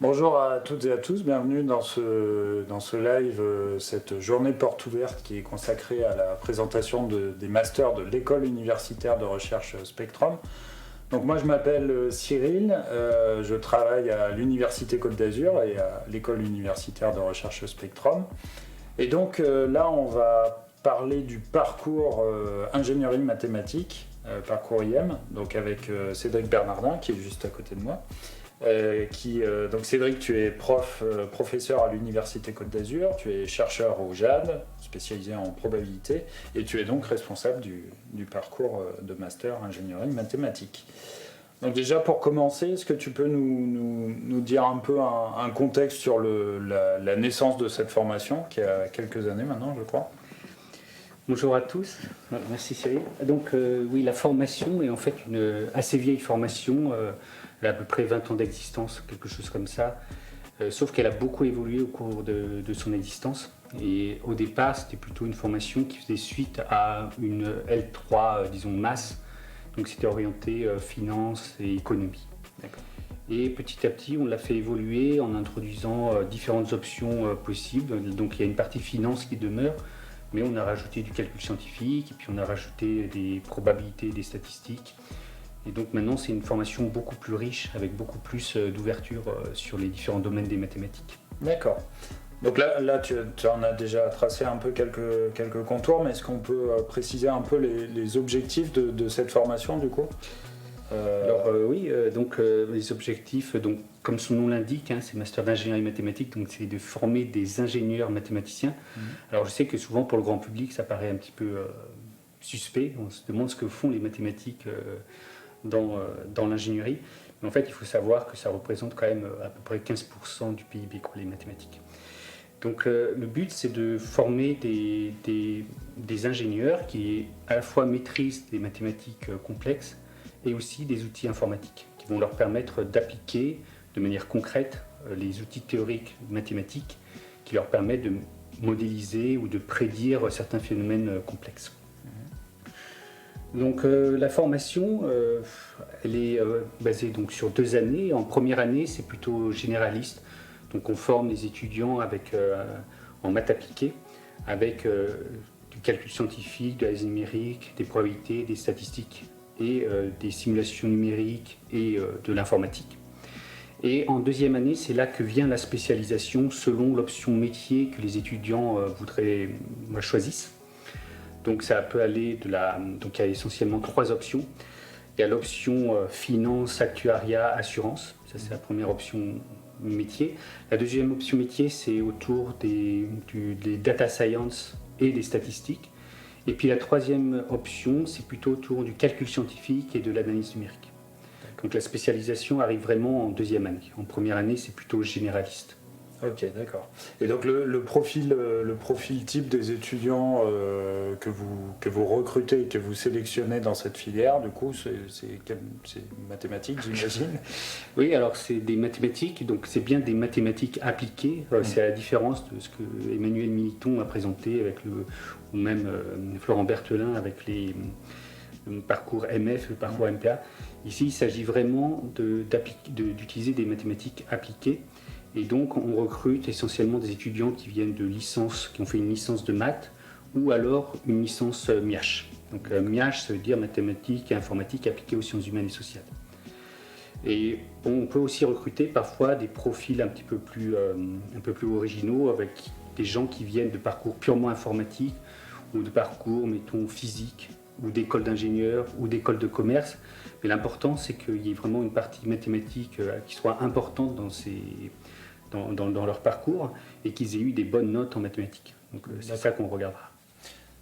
Bonjour à toutes et à tous, bienvenue dans ce live, cette journée porte ouverte qui est consacrée à la présentation des masters de l'école universitaire de recherche Spectrum. Donc moi je m'appelle Cyril, je travaille à l'Université Côte d'Azur et à l'école universitaire de recherche Spectrum. Et donc là on va parler du parcours ingénierie mathématique, parcours IM, donc avec Cédric Bernardin qui est juste à côté de moi. Donc Cédric, tu es professeur à l'Université Côte d'Azur, tu es chercheur au JAD, spécialisé en probabilité, et tu es donc responsable du parcours de master ingénierie mathématique. Donc déjà pour commencer, est-ce que tu peux nous dire un peu un contexte sur la naissance de cette formation, qui a quelques années maintenant, je crois? Bonjour à tous, merci Cyril. Donc oui, la formation est en fait une assez vieille formation, elle a à peu près 20 ans d'existence, quelque chose comme ça, sauf qu'elle a beaucoup évolué au cours de son existence. Et au départ, c'était plutôt une formation qui faisait suite à une L3, disons, masse, donc c'était orienté finance et économie. Et petit à petit, on l'a fait évoluer en introduisant différentes options possibles. Donc il y a une partie finance qui demeure, mais on a rajouté du calcul scientifique, et puis on a rajouté des probabilités, des statistiques. Et donc maintenant, c'est une formation beaucoup plus riche, avec beaucoup plus d'ouverture sur les différents domaines des mathématiques. D'accord. Donc là tu en as déjà tracé un peu quelques contours, mais est-ce qu'on peut préciser un peu les objectifs de cette formation du coup? Oui, les objectifs, donc, comme son nom l'indique, hein, c'est master d'ingénierie mathématique, donc c'est de former des ingénieurs mathématiciens. Alors je sais que souvent pour le grand public ça paraît un petit peu suspect, on se demande ce que font les mathématiques dans l'ingénierie, mais en fait il faut savoir que ça représente quand même à peu près 15% du PIB, quoi, les mathématiques. Donc le but c'est de former des ingénieurs qui à la fois maîtrisent des mathématiques complexes et aussi des outils informatiques qui vont leur permettre d'appliquer de manière concrète les outils théoriques mathématiques qui leur permettent de modéliser ou de prédire certains phénomènes complexes. Donc la formation, elle est basée donc sur 2 années. En première année, c'est plutôt généraliste. Donc on forme les étudiants en maths appliquées, avec du calcul scientifique, de la numérique, des probabilités, des statistiques et des simulations numériques et de l'informatique. Et en deuxième année, c'est là que vient la spécialisation selon l'option métier que les étudiants choisissent. Donc ça peut aller donc il y a essentiellement 3 options. Il y a l'option finance, actuariat, assurance. Ça c'est la première option métier. La deuxième option métier, c'est autour des data science et des statistiques. Et puis la troisième option, c'est plutôt autour du calcul scientifique et de l'analyse numérique. Donc la spécialisation arrive vraiment en deuxième année. En première année, c'est plutôt généraliste. Ok, d'accord. Et donc le profil type des étudiants que vous recrutez et que vous sélectionnez dans cette filière, du coup, c'est mathématiques, j'imagine? Oui, alors c'est des mathématiques, donc c'est bien des mathématiques appliquées. C'est à la différence de ce que Emmanuel Militon a présenté ou même Florent Berthelin avec le parcours MF, le parcours MPA. Ici, il s'agit vraiment d'utiliser des mathématiques appliquées. Et donc, on recrute essentiellement des étudiants qui viennent de licence, qui ont fait une licence de maths, ou alors une licence MIAH. Donc, MIAH, ça veut dire mathématiques et informatique appliquées aux sciences humaines et sociales. Et on peut aussi recruter parfois des profils un peu plus originaux, avec des gens qui viennent de parcours purement informatiques, ou de parcours, mettons, physique, ou d'écoles d'ingénieurs, ou d'écoles de commerce. Mais l'important, c'est qu'il y ait vraiment une partie mathématique qui soit importante dans leur parcours et qu'ils aient eu des bonnes notes en mathématiques. Donc c'est ça qu'on regardera.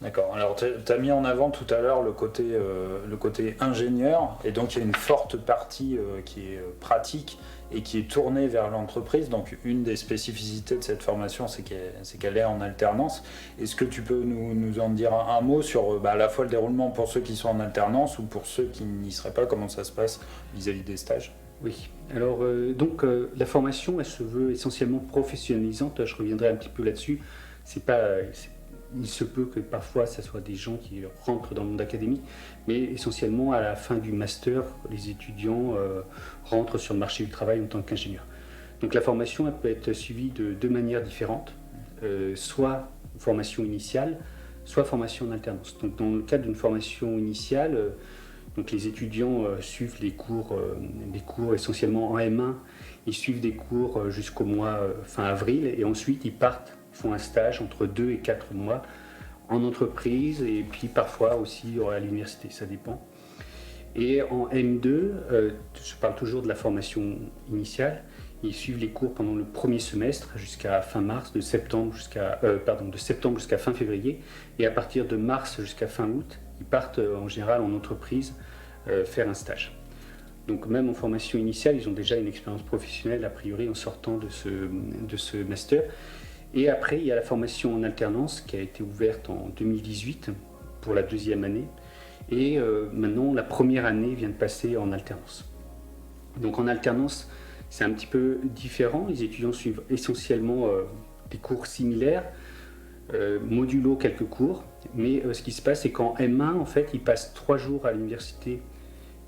D'accord. Alors tu as mis en avant tout à l'heure le côté ingénieur, et donc il y a une forte partie qui est pratique et qui est tournée vers l'entreprise. Donc une des spécificités de cette formation, c'est qu'elle est en alternance. Est-ce que tu peux nous en dire un mot sur à la fois le déroulement pour ceux qui sont en alternance ou pour ceux qui n'y seraient pas, comment ça se passe vis-à-vis des stages? Oui, alors la formation, elle se veut essentiellement professionnalisante. Je reviendrai un petit peu là-dessus. Il se peut que parfois ce soit des gens qui rentrent dans le monde académique, mais essentiellement à la fin du master, les étudiants rentrent sur le marché du travail en tant qu'ingénieurs. Donc la formation elle peut être suivie de deux manières différentes, soit formation initiale, soit formation en alternance. Donc dans le cadre d'une formation initiale, donc les étudiants suivent les cours essentiellement en M1, ils suivent des cours jusqu'au mois fin avril et ensuite ils partent, font un stage entre 2 et 4 mois en entreprise et puis parfois aussi à l'université, ça dépend. Et en M2, je parle toujours de la formation initiale, ils suivent les cours pendant le premier semestre jusqu'à fin mars, de septembre jusqu'à fin février, et à partir de mars jusqu'à fin août, ils partent en général en entreprise faire un stage. Donc même en formation initiale, ils ont déjà une expérience professionnelle a priori en sortant de ce master. Et après, il y a la formation en alternance qui a été ouverte en 2018 pour la deuxième année. Et maintenant, la première année vient de passer en alternance. Donc en alternance, c'est un petit peu différent. Les étudiants suivent essentiellement des cours similaires, modulo quelques cours. Mais ce qui se passe, c'est qu'en M1, en fait, ils passent 3 jours à l'université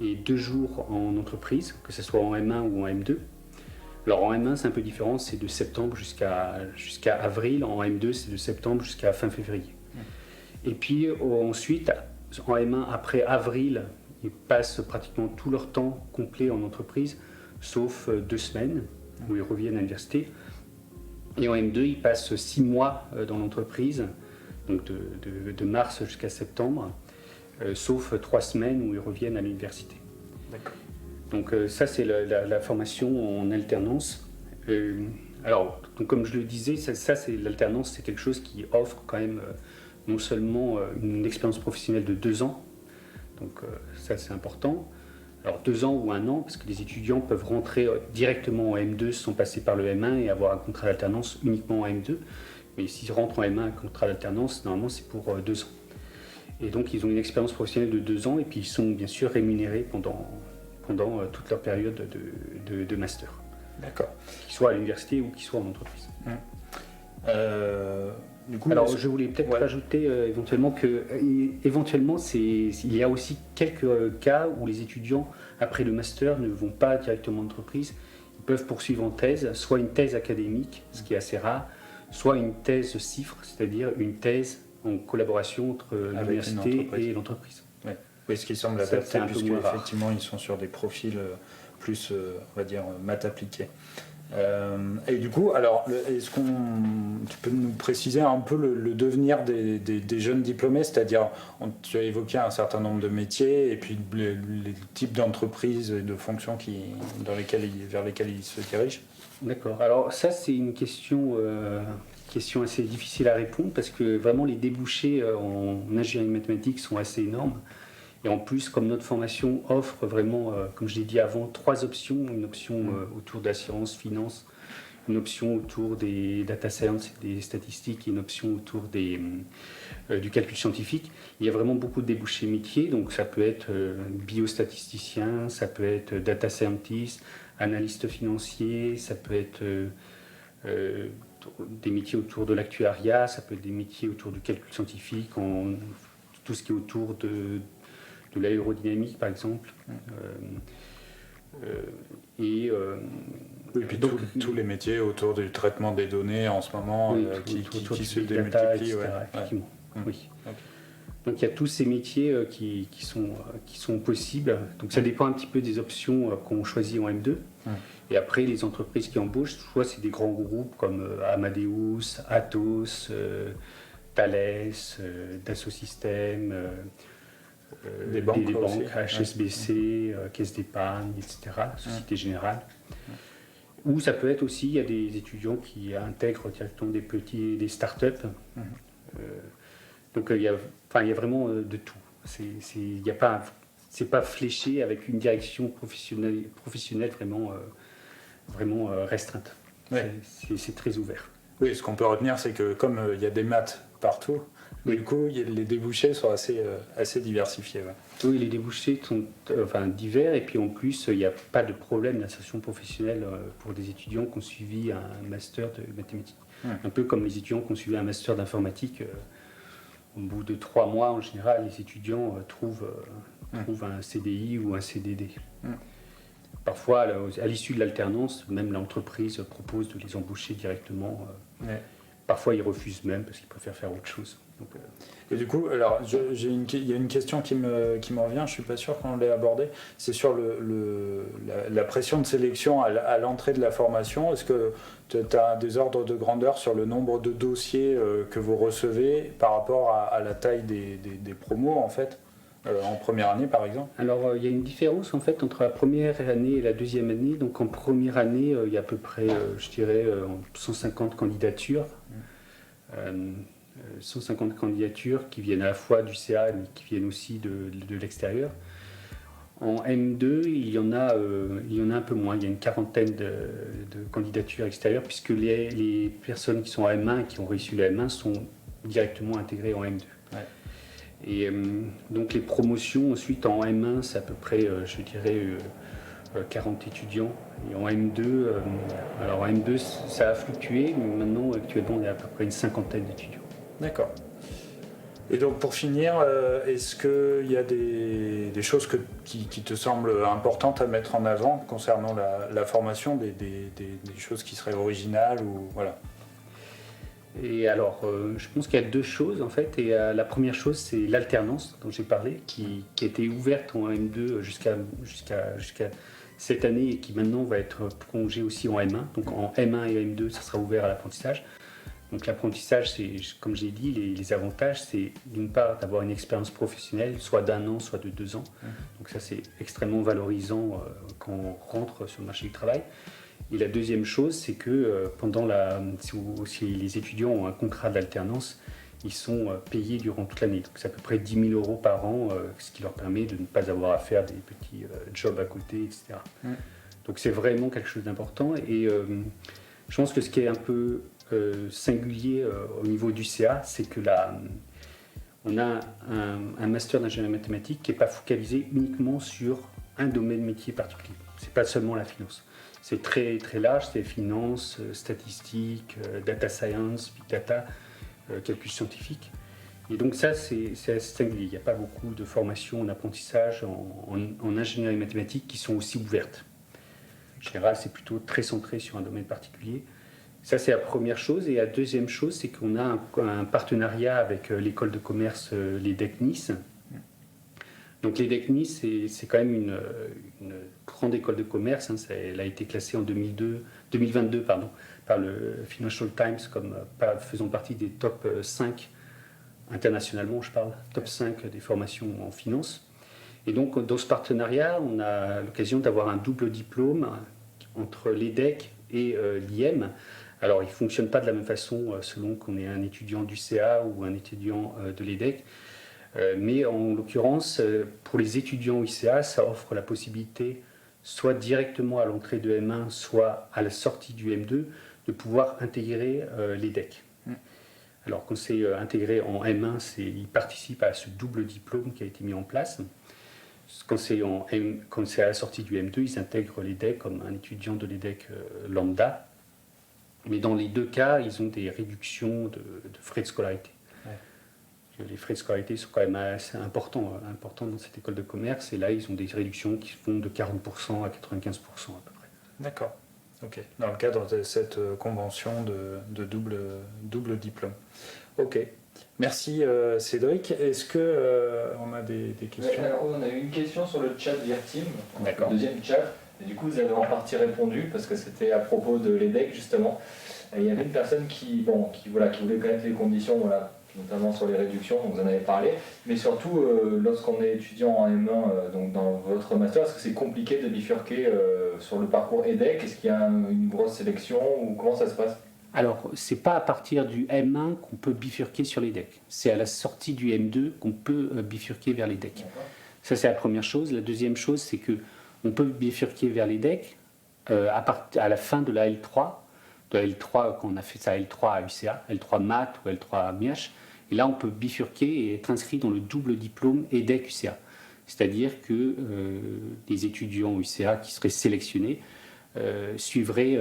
et 2 jours en entreprise, que ce soit en M1 ou en M2. Alors en M1, c'est un peu différent, c'est de septembre jusqu'à avril. En M2, c'est de septembre jusqu'à fin février. Et puis ensuite, en M1, après avril, ils passent pratiquement tout leur temps complet en entreprise, sauf 2 semaines où ils reviennent à l'université. Et en M2, ils passent 6 mois dans l'entreprise, donc de mars jusqu'à septembre, sauf 3 semaines où ils reviennent à l'université. D'accord. Donc ça, c'est la formation en alternance. Alors, donc, comme je le disais, ça c'est l'alternance, c'est quelque chose qui offre quand même non seulement une expérience professionnelle de 2 ans, donc ça c'est important. Alors 2 ans ou 1 an, parce que les étudiants peuvent rentrer directement en M2 sans passer par le M1 et avoir un contrat d'alternance uniquement en M2. Mais s'ils rentrent en M1 un contrat d'alternance, normalement c'est pour 2 ans. Et donc ils ont une expérience professionnelle de 2 ans et puis ils sont bien sûr rémunérés pendant toute leur période de master. D'accord. Qu'ils soient à l'université ou qu'ils soient en entreprise. Du coup, alors je voulais peut-être rajouter éventuellement que il y a aussi quelques cas où les étudiants après le master ne vont pas directement en entreprise. Ils peuvent poursuivre en thèse, soit une thèse académique, ce qui est assez rare, soit une thèse CIFRE, c'est-à-dire une thèse en collaboration entre l'université et l'entreprise. Oui, ce qui semble adapté, puisque effectivement ils sont sur des profils plus, on va dire, maths appliquées. Et du coup, alors, est-ce tu peux nous préciser un peu le devenir des jeunes diplômés, c'est-à-dire, tu as évoqué un certain nombre de métiers et puis les types d'entreprises et de fonctions vers lesquelles ils se dirigent. D'accord. Alors ça, c'est une question assez difficile à répondre parce que vraiment les débouchés en ingénierie mathématique sont assez énormes. Et en plus, comme notre formation offre vraiment, comme je l'ai dit avant, 3 options, une option autour de la science, finance, une option autour des data science et des statistiques et une option autour du calcul scientifique. Il y a vraiment beaucoup de débouchés métiers, donc ça peut être biostatisticien, ça peut être data scientist, analyste financier, ça peut être des métiers autour de l'actuariat, ça peut être des métiers autour du calcul scientifique, tout ce qui est autour de l'aérodynamique par exemple. Et puis donc, tous les métiers autour du traitement des données en ce moment qui se démultiplient. Effectivement. Oui. Okay. Donc il y a tous ces métiers qui sont possibles. Donc ça dépend un petit peu des options qu'on choisit en M2. Et après, les entreprises qui embauchent, soit c'est des grands groupes comme Amadeus, Atos, Thales, Dassault Systèmes, des banques, HSBC, Caisse d'épargne, etc., Société Générale. Ou ça peut être aussi, il y a des étudiants qui intègrent directement des startups. Donc il y a vraiment de tout. C'est pas fléché avec une direction professionnelle vraiment restreinte. C'est très ouvert. Oui, ce qu'on peut retenir, c'est que comme il y a des maths partout, du coup, les débouchés sont assez diversifiés. Oui, les débouchés sont divers, et puis en plus, il n'y a pas de problème d'insertion professionnelle pour des étudiants qui ont suivi un master de mathématiques. Un peu comme les étudiants qui ont suivi un master d'informatique. Au bout de 3 mois, en général, les étudiants trouvent un CDI ou un CDD. parfois, à l'issue de l'alternance, même l'entreprise propose de les embaucher directement. Ouais. Parfois, ils refusent même parce qu'ils préfèrent faire autre chose. Donc, Et du coup, alors, il y a une question qui me revient, je ne suis pas sûr qu'on l'ait abordée, c'est sur la pression de sélection à l'entrée de la formation. Est-ce que tu as des ordres de grandeur sur le nombre de dossiers que vous recevez par rapport à la taille des promos, en fait, en première année, par exemple? alors, il y a une différence en fait entre la première année et la deuxième année. Donc, en première année, il y a à peu près, je dirais, 150 candidatures. 150 candidatures qui viennent à la fois du CA mais qui viennent aussi de l'extérieur. En M2, il y en a un peu moins, il y a une quarantaine de candidatures extérieures puisque les personnes qui sont en M1 et qui ont réussi le M1 sont directement intégrées en M2. Ouais. Et donc les promotions ensuite en M1, c'est à peu près, je dirais, 40 étudiants. Et en M2, alors en M2, ça a fluctué, mais maintenant, actuellement, on est à peu près une cinquantaine d'étudiants. D'accord. Et donc pour finir, est-ce qu'il y a des choses qui te semblent importantes à mettre en avant concernant la formation, des choses qui seraient originales ou voilà. Et alors, je pense qu'il y a deux choses en fait. Et la première chose, c'est l'alternance dont j'ai parlé, qui a été ouverte en M2 jusqu'à cette année et qui maintenant va être prolongée aussi en M1. Donc en M1 et M2, ça sera ouvert à l'apprentissage. Donc l'apprentissage, c'est, comme j'ai dit, les avantages, c'est d'une part d'avoir une expérience professionnelle, soit d'1 an, soit de 2 ans. Donc ça, c'est extrêmement valorisant quand on rentre sur le marché du travail. Et la deuxième chose, c'est que si les étudiants ont un contrat d'alternance, ils sont payés durant toute l'année. Donc c'est à peu près 10 000 € par an, ce qui leur permet de ne pas avoir à faire des petits jobs à côté, etc. Donc c'est vraiment quelque chose d'important. Et je pense que ce qui est un peu singulier au niveau du CA, c'est que on a un master d'ingénierie mathématique qui n'est pas focalisé uniquement sur un domaine métier particulier. C'est pas seulement la finance. C'est très, très large, c'est finance, statistiques, data science, big data, calcul scientifique. Et donc ça, c'est assez singulier. Il n'y a pas beaucoup de formations en apprentissage, en ingénierie mathématique qui sont aussi ouvertes. En général, c'est plutôt très centré sur un domaine particulier. Ça, c'est la première chose. Et la deuxième chose, c'est qu'on a un partenariat avec l'école de commerce, l'EDEC Nice. Donc l'EDEC Nice, c'est quand même une grande école de commerce. Hein. Elle a été classée en 2022 par le Financial Times comme faisant partie des top 5 internationalement, je parle, top 5 des formations en finance. Et donc dans ce partenariat, on a l'occasion d'avoir un double diplôme entre l'EDEC et l'IM. Alors, il ne fonctionne pas de la même façon selon qu'on est un étudiant du CA ou un étudiant de l'EDEC. Mais en l'occurrence, pour les étudiants ICA, ça offre la possibilité, soit directement à l'entrée de M1, soit à la sortie du M2, de pouvoir intégrer l'EDEC. Alors, quand c'est intégré en M1, il participe à ce double diplôme qui a été mis en place. Quand c'est à la sortie du M2, ils intègrent l'EDEC comme un étudiant de l'EDEC lambda. Mais dans les deux cas, ils ont des réductions de frais de scolarité. Ouais. Les frais de scolarité sont quand même assez importants dans cette école de commerce. Et là, ils ont des réductions qui vont de 40% à 95% à peu près. D'accord. Ok. Dans le cadre de cette convention de double diplôme. Ok. Merci Cédric. Est-ce qu'on a des questions? Alors, on a eu une question sur le chat Virtim, D'accord. Le deuxième chat. Et du coup, vous avez en partie répondu parce que c'était à propos de l'EDEC justement. Et il y avait une personne qui voulait connaître les conditions, notamment sur les réductions, donc vous en avez parlé. Mais surtout, lorsqu'on est étudiant en M1, donc dans votre master, est-ce que c'est compliqué de bifurquer sur le parcours EDEC? Est-ce qu'il y a une grosse sélection ou comment ça se passe? Alors, c'est pas à partir du M1 qu'on peut bifurquer sur l'EDEC. C'est à la sortie du M2 qu'on peut bifurquer vers l'EDEC. D'accord. Ça, c'est la première chose. La deuxième chose, c'est que on peut bifurquer vers l'EDEC à la fin de la L3. De la L3, quand on a fait sa L3 à UCA, L3 maths ou L3 MIH. Et là, on peut bifurquer et être inscrit dans le double diplôme EDEC-UCA. C'est-à-dire que les étudiants UCA qui seraient sélectionnés suivraient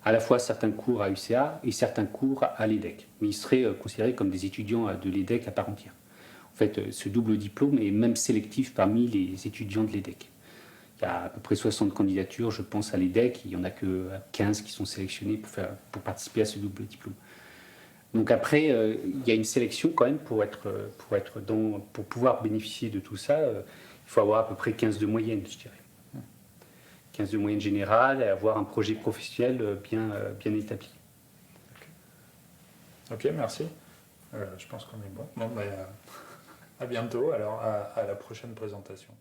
à la fois certains cours à UCA et certains cours à l'EDEC. Mais ils seraient considérés comme des étudiants de l'EDEC à part entière. En fait, ce double diplôme est même sélectif parmi les étudiants de l'EDEC. Il y a à peu près 60 candidatures, je pense, à l'EDEC. Il n'y en a que 15 qui sont sélectionnés pour participer à ce double diplôme. Donc après, il y a une sélection quand même pour pouvoir bénéficier de tout ça. Il faut avoir à peu près 15 de moyenne, je dirais. 15 de moyenne générale et avoir un projet professionnel bien établi. Ok, merci. Je pense qu'on est bon. Bon, à bientôt, alors à la prochaine présentation.